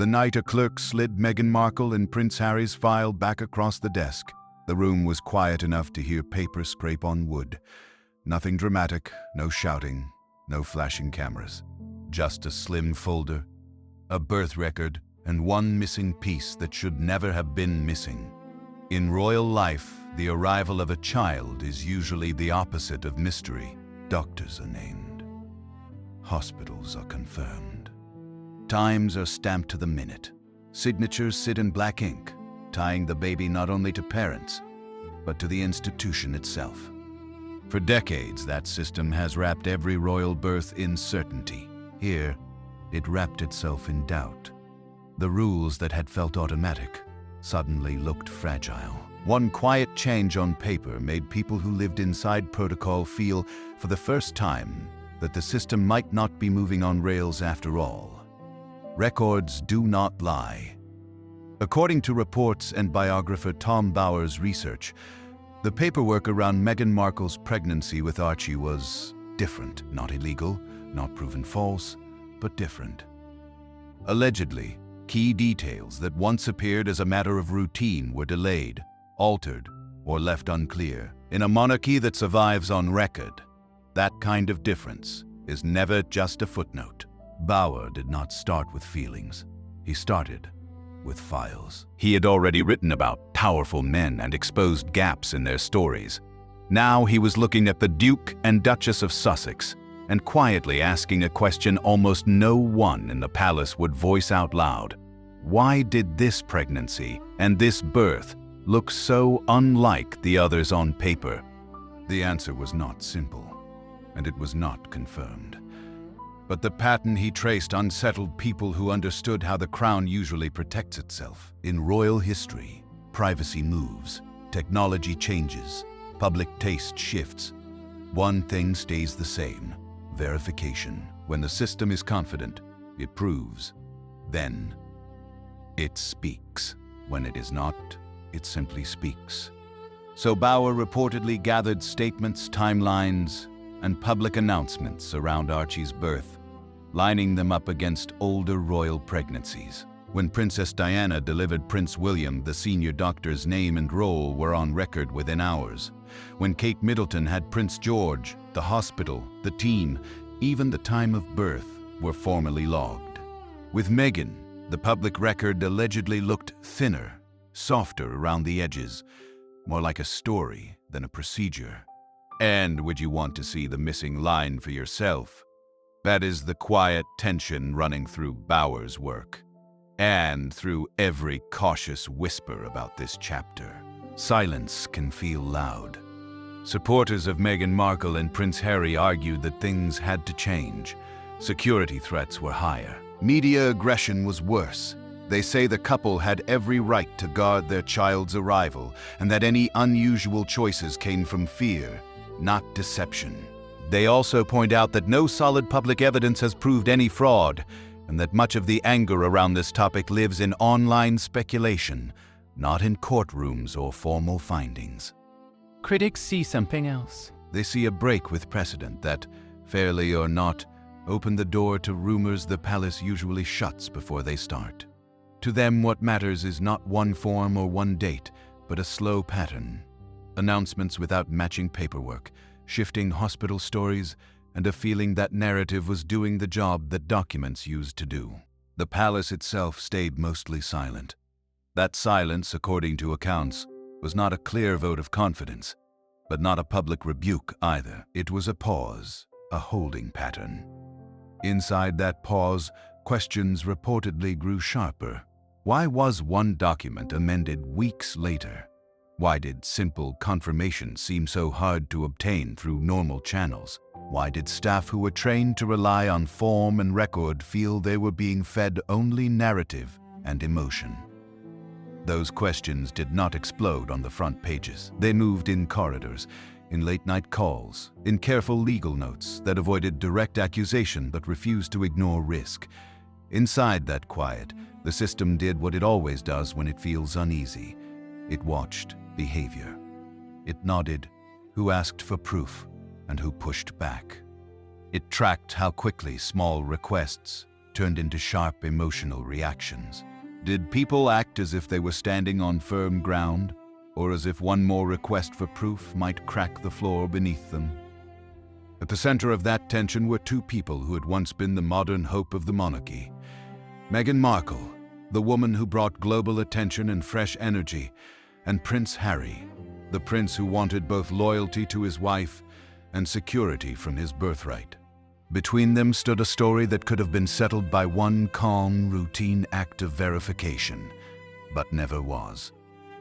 The night a clerk slid Meghan Markle and Prince Harry's file back across the desk, the room was quiet enough to hear paper scrape on wood. Nothing dramatic, no shouting, no flashing cameras. Just a slim folder, a birth record, and one missing piece that should never have been missing. In royal life, the arrival of a child is usually the opposite of mystery. Doctors are named. Hospitals are confirmed. Times are stamped to the minute. Signatures sit in black ink, tying the baby not only to parents, but to the institution itself. For decades, that system has wrapped every royal birth in certainty. Here, it wrapped itself in doubt. The rules that had felt automatic suddenly looked fragile. One quiet change on paper made people who lived inside protocol feel, for the first time, that the system might not be moving on rails after all. Records do not lie. According to reports and biographer Tom Bower's research, the paperwork around Meghan Markle's pregnancy with Archie was different. Not illegal, not proven false, but different. Allegedly, key details that once appeared as a matter of routine were delayed, altered, or left unclear. In a monarchy that survives on record, that kind of difference is never just a footnote. Bower did not start with feelings. He started with files. He had already written about powerful men and exposed gaps in their stories. Now he was looking at the Duke and Duchess of Sussex and quietly asking a question almost no one in the palace would voice out loud. Why did this pregnancy and this birth look so unlike the others on paper? The answer was not simple, and it was not confirmed. But the pattern he traced unsettled people who understood how the crown usually protects itself. In royal history, privacy moves, technology changes, public taste shifts. One thing stays the same: verification. When the system is confident, it proves. Then, it speaks. When it is not, it simply speaks. So Bower reportedly gathered statements, timelines, and public announcements around Archie's birth, lining them up against older royal pregnancies. When Princess Diana delivered Prince William, the senior doctor's name and role were on record within hours. When Kate Middleton had Prince George, the hospital, the team, even the time of birth were formally logged. With Meghan, the public record allegedly looked thinner, softer around the edges, more like a story than a procedure. And would you want to see the missing line for yourself? That is the quiet tension running through Bower's work, and through every cautious whisper about this chapter. Silence can feel loud. Supporters of Meghan Markle and Prince Harry argued that things had to change. Security threats were higher. Media aggression was worse. They say the couple had every right to guard their child's arrival, and that any unusual choices came from fear, not deception. They also point out that no solid public evidence has proved any fraud, and that much of the anger around this topic lives in online speculation, not in courtrooms or formal findings. Critics see something else. They see a break with precedent that, fairly or not, open the door to rumors the palace usually shuts before they start. To them, what matters is not one form or one date, but a slow pattern. Announcements without matching paperwork, shifting hospital stories, and a feeling that narrative was doing the job that documents used to do. The palace itself stayed mostly silent. That silence, according to accounts, was not a clear vote of confidence, but not a public rebuke either. It was a pause, a holding pattern. Inside that pause, questions reportedly grew sharper. Why was one document amended weeks later? Why did simple confirmation seem so hard to obtain through normal channels? Why did staff who were trained to rely on form and record feel they were being fed only narrative and emotion? Those questions did not explode on the front pages. They moved in corridors, in late-night calls, in careful legal notes that avoided direct accusation but refused to ignore risk. Inside that quiet, the system did what it always does when it feels uneasy. It watched behavior. It nodded who asked for proof and who pushed back. It tracked how quickly small requests turned into sharp emotional reactions. Did people act as if they were standing on firm ground, or as if one more request for proof might crack the floor beneath them? At the center of that tension were two people who had once been the modern hope of the monarchy. Meghan Markle, the woman who brought global attention and fresh energy, and Prince Harry, the prince who wanted both loyalty to his wife and security from his birthright. Between them stood a story that could have been settled by one calm, routine act of verification, but never was.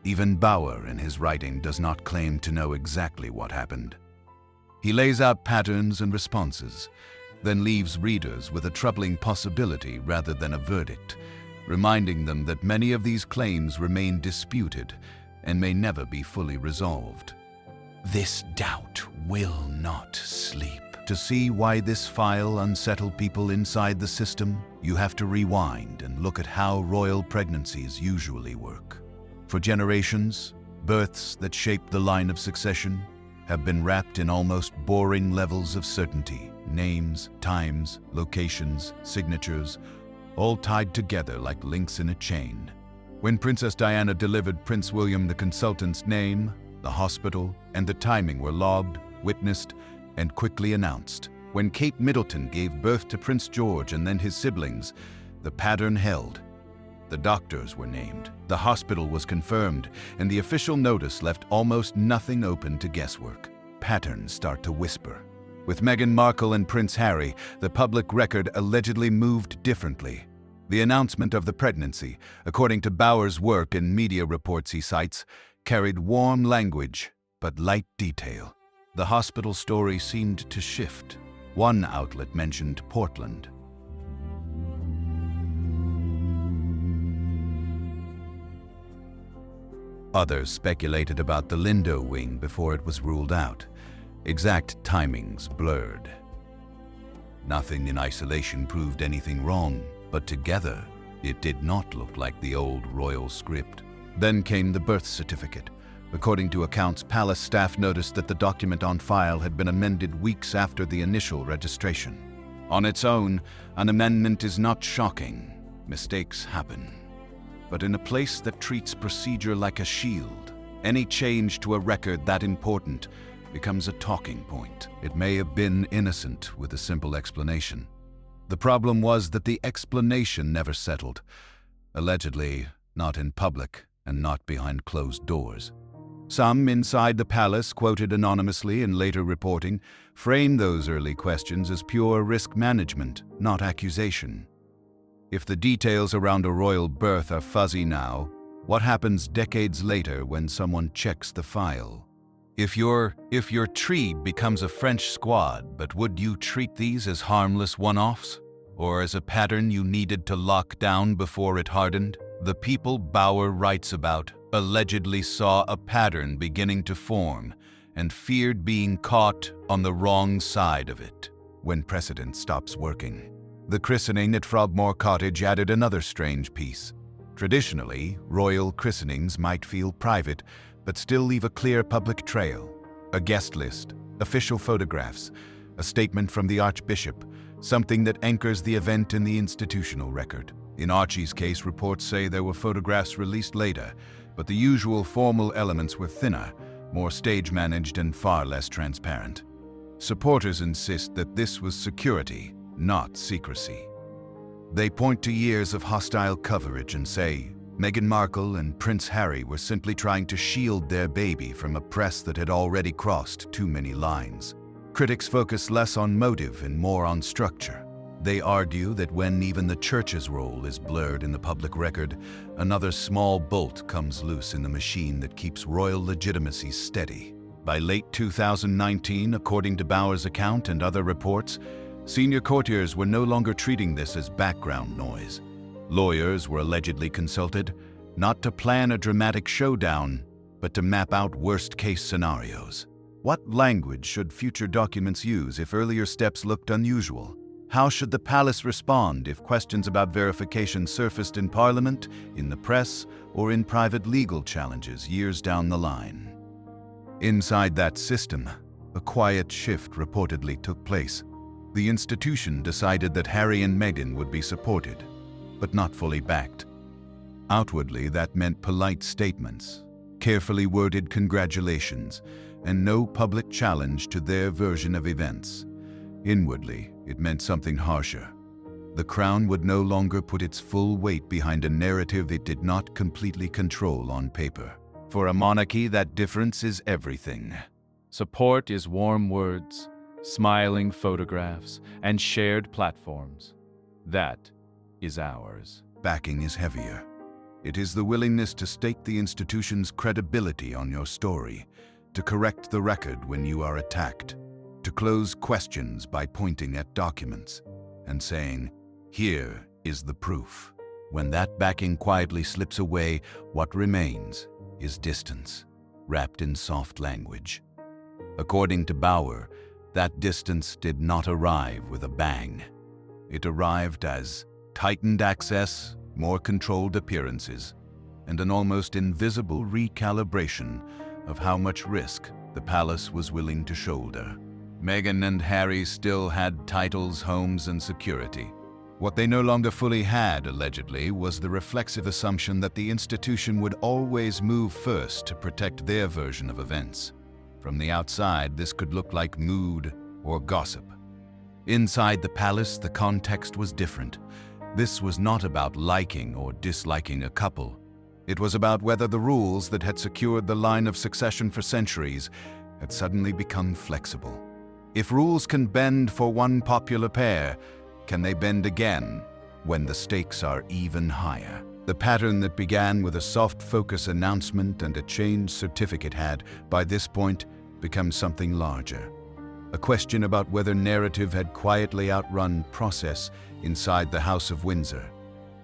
Even Bauer in his writing does not claim to know exactly what happened. He lays out patterns and responses, then leaves readers with a troubling possibility rather than a verdict, reminding them that many of these claims remain disputed and may never be fully resolved. This doubt will not sleep. To see why this file unsettled people inside the system, you have to rewind and look at how royal pregnancies usually work. For generations, births that shape the line of succession have been wrapped in almost boring levels of certainty. Names, times, locations, signatures, all tied together like links in a chain. When Princess Diana delivered Prince William, the consultant's name, the hospital, and the timing were logged, witnessed, and quickly announced. When Kate Middleton gave birth to Prince George and then his siblings, the pattern held. The doctors were named, the hospital was confirmed, and the official notice left almost nothing open to guesswork. Patterns start to whisper. With Meghan Markle and Prince Harry, the public record allegedly moved differently. The announcement of the pregnancy, according to Bauer's work and media reports he cites, carried warm language but light detail. The hospital story seemed to shift. One outlet mentioned Portland. Others speculated about the Lindo wing before it was ruled out. Exact timings blurred. Nothing in isolation proved anything wrong, but together it did not look like the old royal script. Then came the birth certificate. According to accounts, palace staff noticed that the document on file had been amended weeks after the initial registration. On its own, an amendment is not shocking. Mistakes happen. But in a place that treats procedure like a shield, any change to a record that important becomes a talking point. It may have been innocent with a simple explanation. The problem was that the explanation never settled. Allegedly, not in public and not behind closed doors. Some inside the palace, quoted anonymously in later reporting, framed those early questions as pure risk management, not accusation. If the details around a royal birth are fuzzy now, what happens decades later when someone checks the file? If your tree becomes a French squad, but would you treat these as harmless one-offs? Or as a pattern you needed to lock down before it hardened? The people Bauer writes about allegedly saw a pattern beginning to form and feared being caught on the wrong side of it when precedent stops working. The christening at Frogmore Cottage added another strange piece. Traditionally, royal christenings might feel private, but still leave a clear public trail. A guest list, official photographs, a statement from the Archbishop, something that anchors the event in the institutional record. In Archie's case, reports say there were photographs released later, but the usual formal elements were thinner, more stage-managed and far less transparent. Supporters insist that this was security, not secrecy. They point to years of hostile coverage and say Meghan Markle and Prince Harry were simply trying to shield their baby from a press that had already crossed too many lines. Critics focus less on motive and more on structure. They argue that when even the church's role is blurred in the public record, another small bolt comes loose in the machine that keeps royal legitimacy steady. By late 2019, according to Bauer's account and other reports, senior courtiers were no longer treating this as background noise. Lawyers were allegedly consulted, not to plan a dramatic showdown, but to map out worst-case scenarios. What language should future documents use if earlier steps looked unusual? How should the palace respond if questions about verification surfaced in Parliament, in the press, or in private legal challenges years down the line? Inside that system, a quiet shift reportedly took place. The institution decided that Harry and Meghan would be supported, but not fully backed. Outwardly, that meant polite statements, carefully worded congratulations, and no public challenge to their version of events. Inwardly, it meant something harsher. The Crown would no longer put its full weight behind a narrative it did not completely control on paper. For a monarchy, that difference is everything. Support is warm words, smiling photographs, and shared platforms. That is ours. Backing is heavier. It is the willingness to stake the institution's credibility on your story, to correct the record when you are attacked, to close questions by pointing at documents and saying, "Here is the proof." When that backing quietly slips away, what remains is distance, wrapped in soft language. According to Bauer, that distance did not arrive with a bang. It arrived as tightened access, more controlled appearances, and an almost invisible recalibration of how much risk the palace was willing to shoulder. Meghan and Harry still had titles, homes, and security. What they no longer fully had, allegedly, was the reflexive assumption that the institution would always move first to protect their version of events. From the outside, this could look like mood or gossip. Inside the palace, the context was different. This was not about liking or disliking a couple. It was about whether the rules that had secured the line of succession for centuries had suddenly become flexible. If rules can bend for one popular pair, can they bend again when the stakes are even higher? The pattern that began with a soft focus announcement and a change certificate had, by this point, become something larger. A question about whether narrative had quietly outrun process inside the House of Windsor.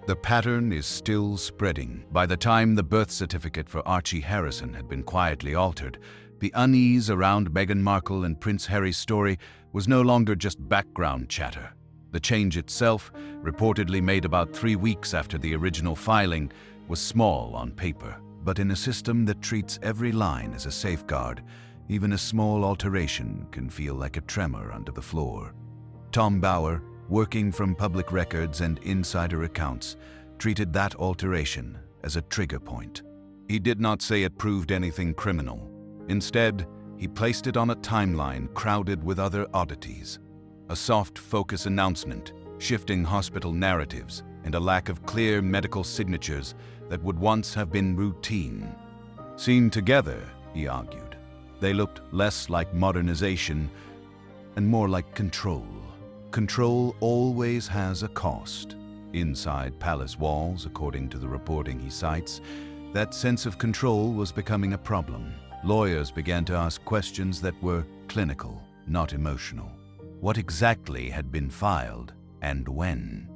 The pattern is still spreading. By the time the birth certificate for Archie Harrison had been quietly altered, the unease around Meghan Markle and Prince Harry's story was no longer just background chatter. The change itself, reportedly made about 3 weeks after the original filing, was small on paper, but in a system that treats every line as a safeguard, even a small alteration can feel like a tremor under the floor. Tom Bauer, working from public records and insider accounts, treated that alteration as a trigger point. He did not say it proved anything criminal. Instead, he placed it on a timeline crowded with other oddities. A soft focus announcement, shifting hospital narratives, and a lack of clear medical signatures that would once have been routine. Seen together, he argued, they looked less like modernization and more like control. Control always has a cost. Inside palace walls, according to the reporting he cites, that sense of control was becoming a problem. Lawyers began to ask questions that were clinical, not emotional. What exactly had been filed, and when?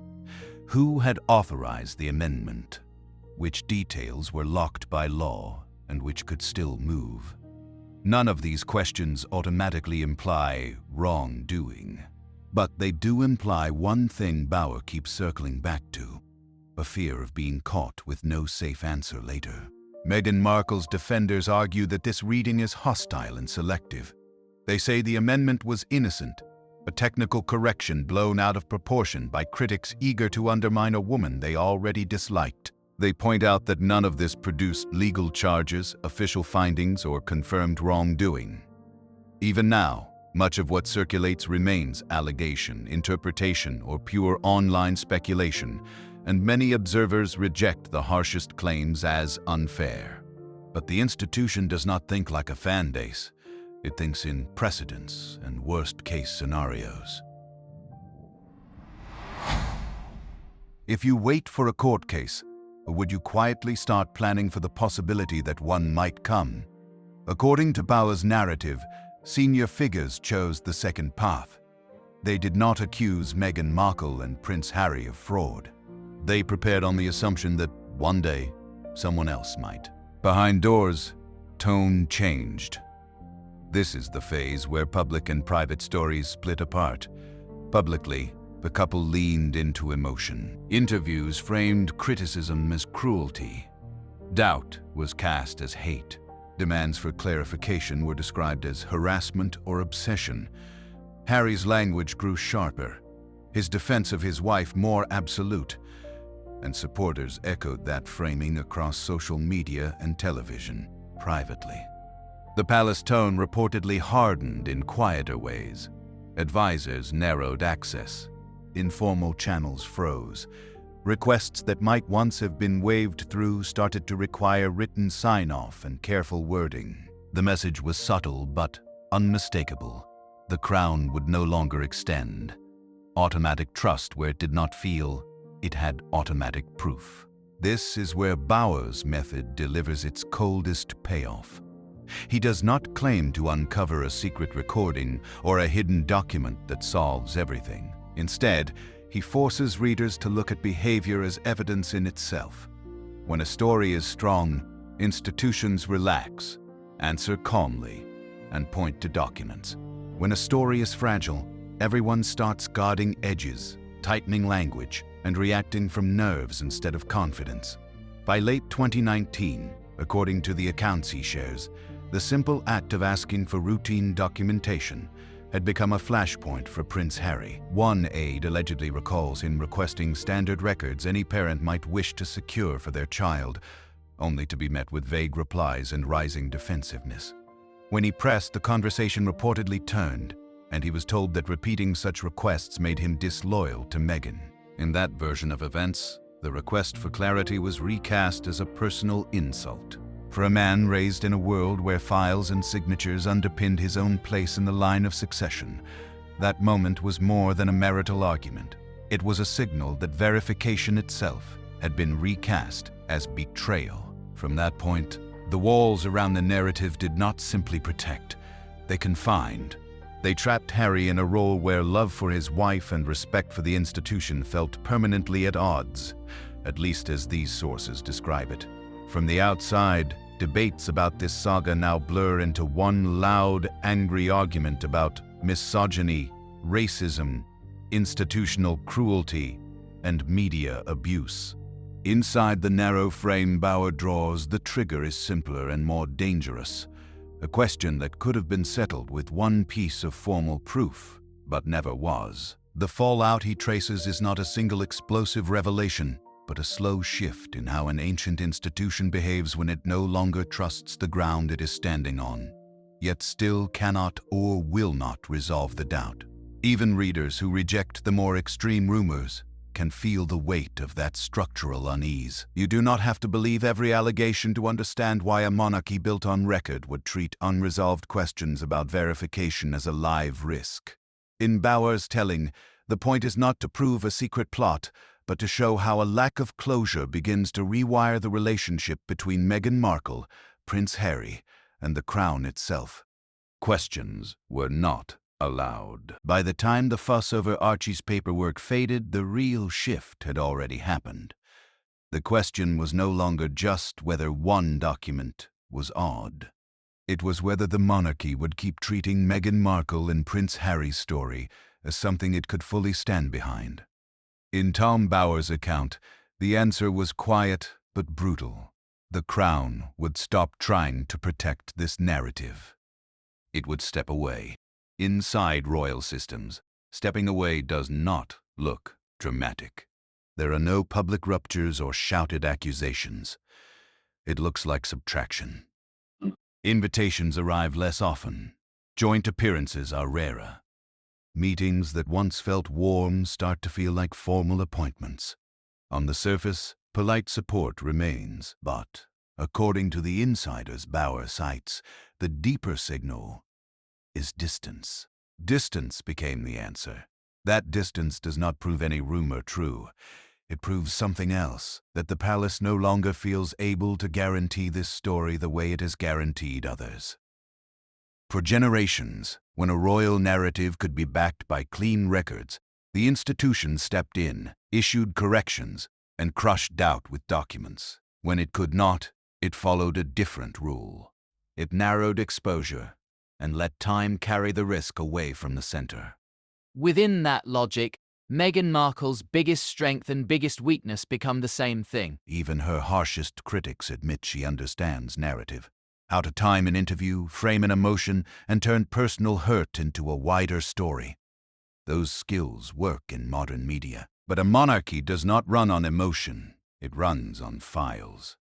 Who had authorized the amendment? Which details were locked by law and which could still move? None of these questions automatically imply wrongdoing, but they do imply one thing Bauer keeps circling back to: a fear of being caught with no safe answer later. Meghan Markle's defenders argue that this reading is hostile and selective. They say the amendment was innocent, a technical correction blown out of proportion by critics eager to undermine a woman they already disliked. They point out that none of this produced legal charges, official findings, or confirmed wrongdoing. Even now, much of what circulates remains allegation, interpretation, or pure online speculation, and many observers reject the harshest claims as unfair. But the institution does not think like a fan base. It thinks in precedents and worst-case scenarios. If you wait for a court case, or would you quietly start planning for the possibility that one might come? According to Bauer's narrative, senior figures chose the second path. They did not accuse Meghan Markle and Prince Harry of fraud. They prepared on the assumption that one day, someone else might. Behind doors, tone changed. This is the phase where public and private stories split apart. Publicly, the couple leaned into emotion. Interviews framed criticism as cruelty. Doubt was cast as hate. Demands for clarification were described as harassment or obsession. Harry's language grew sharper, his defense of his wife more absolute, and supporters echoed that framing across social media and television privately. The palace tone reportedly hardened in quieter ways. Advisors narrowed access. Informal channels froze. Requests that might once have been waved through started to require written sign-off and careful wording. The message was subtle but unmistakable. The crown would no longer extend. Automatic trust where it did not feel it had automatic proof. This is where Bauer's method delivers its coldest payoff. He does not claim to uncover a secret recording or a hidden document that solves everything. Instead, he forces readers to look at behavior as evidence in itself. When a story is strong, institutions relax, answer calmly, and point to documents. When a story is fragile, everyone starts guarding edges, tightening language, and reacting from nerves instead of confidence. By late 2019, according to the accounts he shares, the simple act of asking for routine documentation had become a flashpoint for Prince Harry. One aide allegedly recalls him requesting standard records any parent might wish to secure for their child, only to be met with vague replies and rising defensiveness. When he pressed, the conversation reportedly turned, and he was told that repeating such requests made him disloyal to Meghan. In that version of events, the request for clarity was recast as a personal insult. For a man raised in a world where files and signatures underpinned his own place in the line of succession, that moment was more than a marital argument. It was a signal that verification itself had been recast as betrayal. From that point, the walls around the narrative did not simply protect, they confined. They trapped Harry in a role where love for his wife and respect for the institution felt permanently at odds, at least as these sources describe it. From the outside, debates about this saga now blur into one loud, angry argument about misogyny, racism, institutional cruelty, and media abuse. Inside the narrow frame Bauer draws, the trigger is simpler and more dangerous. A question that could have been settled with one piece of formal proof, but never was. The fallout he traces is not a single explosive revelation, but a slow shift in how an ancient institution behaves when it no longer trusts the ground it is standing on, yet still cannot or will not resolve the doubt. Even readers who reject the more extreme rumors can feel the weight of that structural unease. You do not have to believe every allegation to understand why a monarchy built on record would treat unresolved questions about verification as a live risk. In Bauer's telling, the point is not to prove a secret plot, but to show how a lack of closure begins to rewire the relationship between Meghan Markle, Prince Harry, and the crown itself. Questions were not allowed. By the time the fuss over Archie's paperwork faded, the real shift had already happened. The question was no longer just whether one document was odd. It was whether the monarchy would keep treating Meghan Markle and Prince Harry's story as something it could fully stand behind. In Tom Bauer's account, the answer was quiet but brutal. The crown would stop trying to protect this narrative. It would step away. Inside royal systems, stepping away does not look dramatic. There are no public ruptures or shouted accusations. It looks like subtraction. Invitations arrive less often. Joint appearances are rarer. Meetings that once felt warm start to feel like formal appointments. On the surface, polite support remains, but, according to the insiders Bauer cites, the deeper signal is distance. Distance became the answer. That distance does not prove any rumor true. It proves something else, that the palace no longer feels able to guarantee this story the way it has guaranteed others. For generations, when a royal narrative could be backed by clean records, the institution stepped in, issued corrections, and crushed doubt with documents. When it could not, it followed a different rule. It narrowed exposure and let time carry the risk away from the center. Within that logic, Meghan Markle's biggest strength and biggest weakness become the same thing. Even her harshest critics admit she understands narrative. how to time an interview, frame an emotion, and turn personal hurt into a wider story. Those skills work in modern media. But a monarchy does not run on emotion, it runs on files.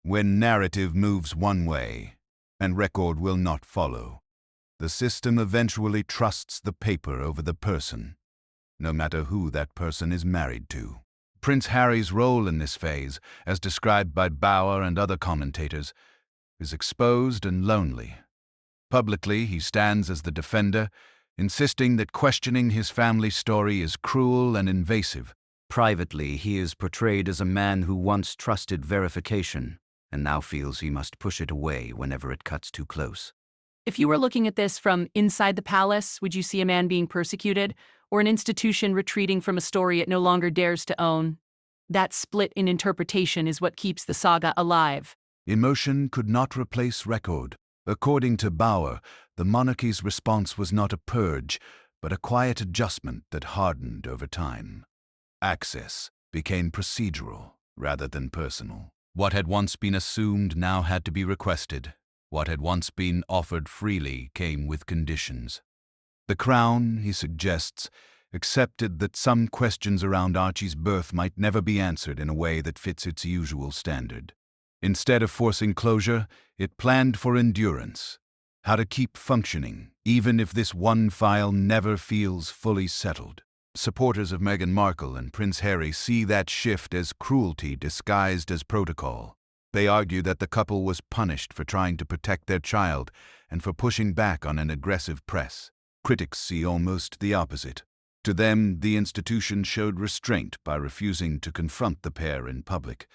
When narrative moves one way, and record will not follow, the system eventually trusts the paper over the person, no matter who that person is married to. Prince Harry's role in this phase, as described by Bauer and other commentators, is exposed and lonely. Publicly, he stands as the defender, insisting that questioning his family story is cruel and invasive. Privately, he is portrayed as a man who once trusted verification and now feels he must push it away whenever it cuts too close. If you were looking at this from inside the palace, would you see a man being persecuted or an institution retreating from a story it no longer dares to own? That split in interpretation is what keeps the saga alive. Emotion could not replace record. According to Bauer, the monarchy's response was not a purge, but a quiet adjustment that hardened over time. Access became procedural rather than personal. What had once been assumed now had to be requested. What had once been offered freely came with conditions. The Crown, he suggests, accepted that some questions around Archie's birth might never be answered in a way that fits its usual standard. Instead of forcing closure, it planned for endurance, how to keep functioning, even if this one file never feels fully settled. Supporters of Meghan Markle and Prince Harry see that shift as cruelty disguised as protocol. They argue that the couple was punished for trying to protect their child and for pushing back on an aggressive press. Critics see almost the opposite. To them, the institution showed restraint by refusing to confront the pair in public,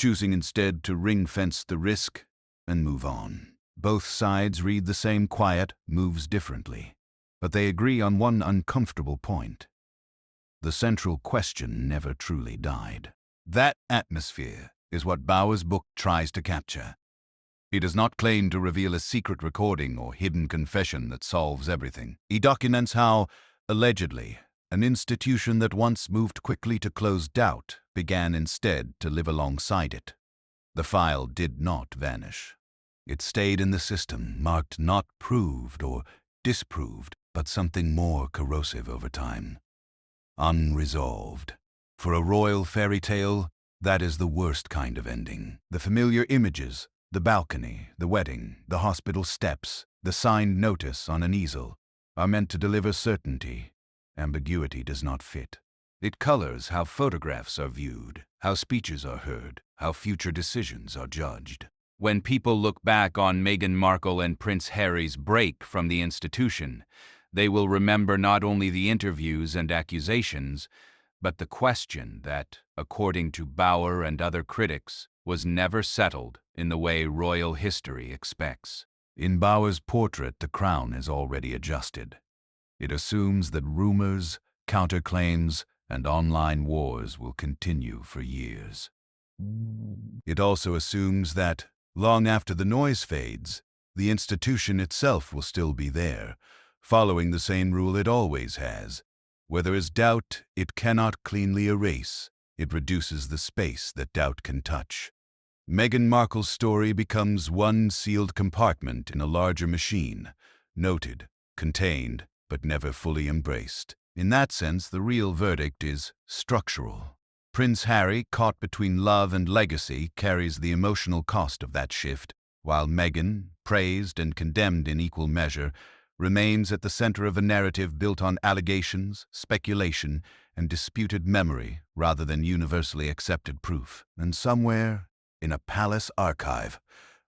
choosing instead to ring-fence the risk and move on. Both sides read the same quiet moves differently, but they agree on one uncomfortable point. The central question never truly died. That atmosphere is what Bauer's book tries to capture. He does not claim to reveal a secret recording or hidden confession that solves everything. He documents how, allegedly, an institution that once moved quickly to close doubt began instead to live alongside it. The file did not vanish. It stayed in the system, marked not proved or disproved, but something more corrosive over time. Unresolved. For a royal fairy tale, that is the worst kind of ending. The familiar images, the balcony, the wedding, the hospital steps, the signed notice on an easel, are meant to deliver certainty. Ambiguity does not fit. It colors how photographs are viewed, how speeches are heard, how future decisions are judged. When people look back on Meghan Markle and Prince Harry's break from the institution, they will remember not only the interviews and accusations, but the question that, according to Bauer and other critics, was never settled in the way royal history expects. In Bauer's portrait, the crown is already adjusted. It assumes that rumors, counterclaims, and online wars will continue for years. It also assumes that, long after the noise fades, the institution itself will still be there, following the same rule it always has. Where there is doubt, it cannot cleanly erase. It reduces the space that doubt can touch. Meghan Markle's story becomes one sealed compartment in a larger machine, noted, contained, but never fully embraced. In that sense, the real verdict is structural. Prince Harry, caught between love and legacy, carries the emotional cost of that shift, while Meghan, praised and condemned in equal measure, remains at the center of a narrative built on allegations, speculation, and disputed memory rather than universally accepted proof. And somewhere, in a palace archive,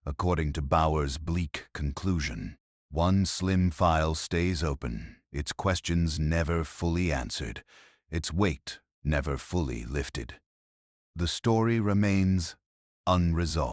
according to Bauer's bleak conclusion, one slim file stays open, its questions never fully answered, its weight never fully lifted. The story remains unresolved.